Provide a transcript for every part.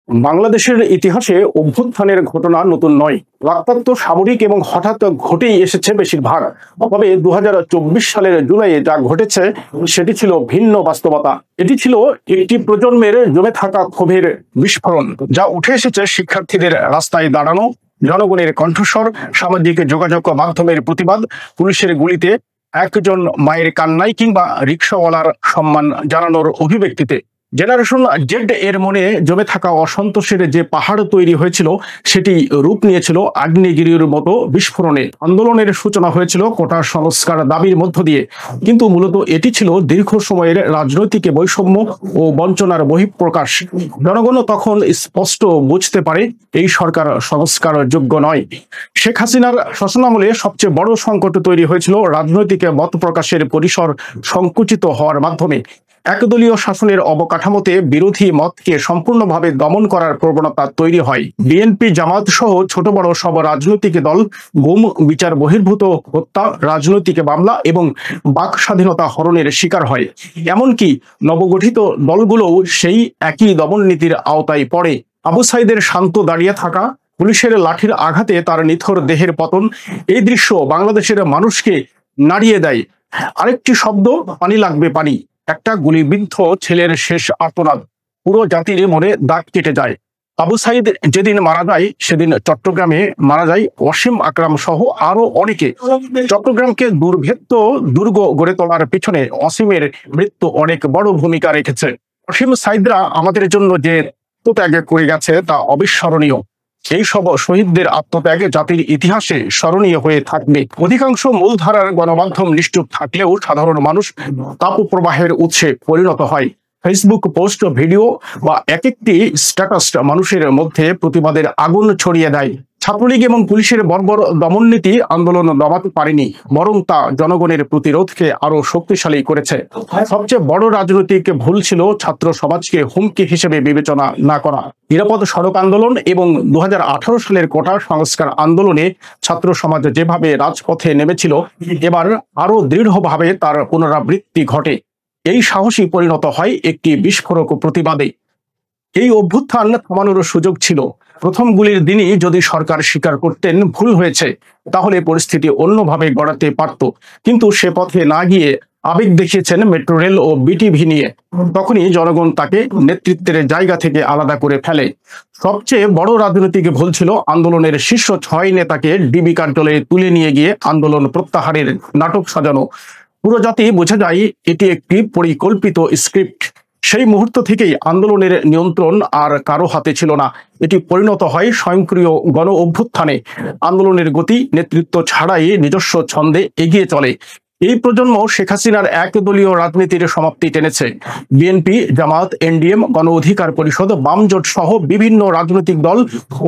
বাংলাদেশের ইতিহাসে অভ্যুত্থানের ঘটনা নতুন নয়। রক্তাক্ত সামরিক এবং হঠাৎ ঘটেই এসেছে বেশিরভাগ। তবে 2024 সালের জুলাইয়ে যা ঘটেছে সেটি ছিল ভিন্ন বাস্তবতা। এটি ছিল একটি প্রজন্মের জমে থাকা ক্ষোভের বিস্ফোরণ, যা উঠে এসেছে শিক্ষার্থীদের রাস্তায় দাঁড়ানো, জনগণের কণ্ঠস্বর, সামাজিক যোগাযোগ মাধ্যমের প্রতিবাদ, পুলিশের গুলিতে একজন মায়ের কান্নায় কিংবা রিকশাওয়ালার সম্মান জানানোর অভিব্যক্তিতে। জেনারেশন জেড এর মনে জমে থাকা অসন্তোষের যে পাহাড় তৈরি হয়েছিল সেটি রূপ নিয়েছিল আগ্নেয়গিরির মতো বিস্ফোরণে। আন্দোলনের সূচনা হয়েছিল কোটা সংস্কার দাবির মধ্য দিয়ে, কিন্তু মূলত এটি ছিল দীর্ঘ সময়ের রাজনৈতিক বৈষম্য ও বঞ্চনার বহিঃপ্রকাশ। জনগণ তখন স্পষ্ট বুঝতে পারে এই সরকার সংস্কার যোগ্য নয়। শেখ হাসিনার শাসনামলে সবচেয়ে বড় সংকট তৈরি হয়েছিল রাজনৈতিক মত প্রকাশের পরিসর সংকুচিত হওয়ার মাধ্যমে। একদলীয় শাসনের অবকাঠামোতে বিরোধী মতকে সম্পূর্ণভাবে দমন করার প্রবণতা তৈরি হয়। বিএনপি, জামাত সহ ছোট বড় সব রাজনৈতিক দল গুম, বিচার বহির্ভূত হত্যা, রাজনৈতিক মামলা এবং বাক স্বাধীনতা হরণের শিকার হয়। এমনকি নবগঠিত দলগুলোও সেই একই দমন নীতির আওতায় পড়ে। আবু সাইদের শান্ত দাঁড়িয়ে থাকা, পুলিশের লাঠির আঘাতে তার নিথর দেহের পতন, এই দৃশ্য বাংলাদেশের মানুষকে নাড়িয়ে দেয়। আরেকটি শব্দ, পানি লাগবে পানি। একটা গুলিবিদ্ধ ছেলের শেষ আর্তনাদ পুরো জাতির মনে দাগ কেটে যায়। আবু সাইদ যেদিন মারা যায় সেদিন চট্টগ্রামে মারা যায় ওয়াসিম আকরাম সহ আরো অনেকে। চট্টগ্রামকে দুর্ভেদ্য দুর্গ গড়ে তোলার পিছনে ওয়াসিমের মৃত্যু অনেক বড় ভূমিকা রেখেছে। ওয়াসিম সাইদরা আমাদের জন্য যে আত্মত্যাগ করে গেছে তা অবিস্মরণীয়। এই সব শহীদদের আত্মত্যাগ জাতির ইতিহাসে স্মরণীয় হয়ে থাকবে। অধিকাংশ মূলধারার গণমাধ্যম নিশ্চুপ থাকলেও সাধারণ মানুষ তাপপ্রবাহের উৎসে পরিণত হয়। ফেসবুক পোস্ট, ভিডিও বা এক একটি স্ট্যাটাস মানুষের মধ্যে প্রতিবাদের আগুন ছড়িয়ে দেয়। ছাত্রলীগ এবং পুলিশের বর্বর দমননীতি আন্দোলন দমাতে পারেনি, বরং তা জনগণের প্রতিরোধকে আরো শক্তিশালী করেছে। সবচেয়ে বড় রাজনৈতিক ভুল ছিল ছাত্র সমাজকে হুমকি হিসেবে বিবেচনা না করা। নিরাপদ সড়ক আন্দোলন এবং 2018 সালের কোটা সংস্কার আন্দোলনে ছাত্র সমাজ যেভাবে রাজপথে নেমেছিল, এবার আরো দৃঢ়ভাবে তার পুনরাবৃত্তি ঘটে। এই সাহসী পরিণত হয় একটি বিস্ফোরক প্রতিবাদে। এই অভ্যুত্থান থামানোর সুযোগ ছিল। প্রথম গুলির দিনই যদি সরকার স্বীকার করতেন ভুল হয়েছে, তাহলে পরিস্থিতি অন্যভাবে গড়াতে পারত। কিন্তু সে পথে না গিয়ে আবেগ দেখিয়েছেন মেট্রো রেল ও বিটিভি নিয়ে। তখনই জনগণ তাকে নেতৃত্বের জায়গা থেকে আলাদা করে ফেলে। সবচেয়ে বড় রাজনৈতিক ভুল ছিল আন্দোলনের শীর্ষ 6 নেতাকে ডিবি কার্যালয়ে তুলে নিয়ে গিয়ে আন্দোলন প্রত্যাহারের নাটক সাজানো। পুরো জাতি বোঝা যায় এটি একটি পরিকল্পিত স্ক্রিপ্ট। সেই মুহূর্ত থেকেই আন্দোলনের নিয়ন্ত্রণ আর কারো হাতে ছিল না। এটি পরিণত হয় স্বয়ংক্রিয় গণ অভ্যুত্থানে। আন্দোলনের গতি নেতৃত্ব ছাড়াই নিজস্ব ছন্দে এগিয়ে চলে। এই প্রজন্ম শেখ হাসিনার একদলীয় রাজনীতির সমাপ্তি টেনেছে। বিএনপি, জামাত, এনডিএম, গণ অধিকার পরিষদ, বাম জোট সহ বিভিন্ন রাজনৈতিক দল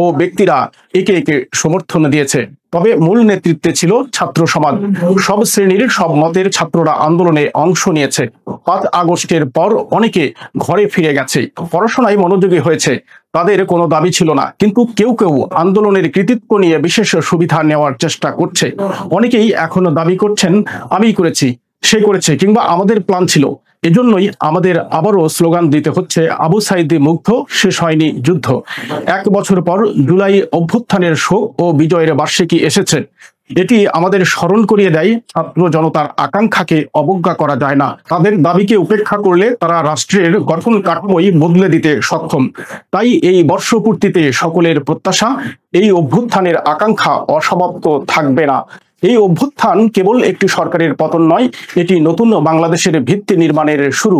ও ব্যক্তিরা একে একে সমর্থন দিয়েছে। তবে মূল নেতৃত্বে ছিল ছাত্র সমাজ। সব শ্রেণীর, সব মতের ছাত্ররা আন্দোলনে অংশ নিয়েছে। 5 আগস্টের পর অনেকে ঘরে ফিরে গেছে, পড়াশোনায় মনোযোগী হয়েছে। তাদের কোনো দাবি ছিল না, কিন্তু কেউ কেউ আন্দোলনের কৃতিত্ব নিয়ে বিশেষ সুবিধা নেওয়ার চেষ্টা করছে। অনেকেই এখনো দাবি করছেন, আমি করেছি, সে করেছে, কিংবা আমাদের প্ল্যান ছিল। এজন্যই আমাদের আবারও স্লোগান দিতে হচ্ছে, আবু সাইদ মুগ্ধ, শেষ হয়নি যুদ্ধ। 1 বছর পর জুলাই অভ্যুত্থানের শোক ও বিজয়ের বার্ষিকী এসেছে। এটি আমাদের স্মরণ করিয়ে দেয়, ছাত্র জনতার আকাঙ্ক্ষাকে অবজ্ঞা করা যায় না। তাদের দাবিকে উপেক্ষা করলে তারা রাষ্ট্রের গঠন কাঠামোই বদলে দিতে সক্ষম। তাই এই বর্ষপূর্তিতে সকলের প্রত্যাশা, এই অভ্যুত্থানের আকাঙ্ক্ষা অসমাপ্ত থাকবে না। এই অভ্যুত্থান কেবল একটি সরকারের পতন নয়, এটি নতুন বাংলাদেশের ভিত্তি নির্মাণের শুরু।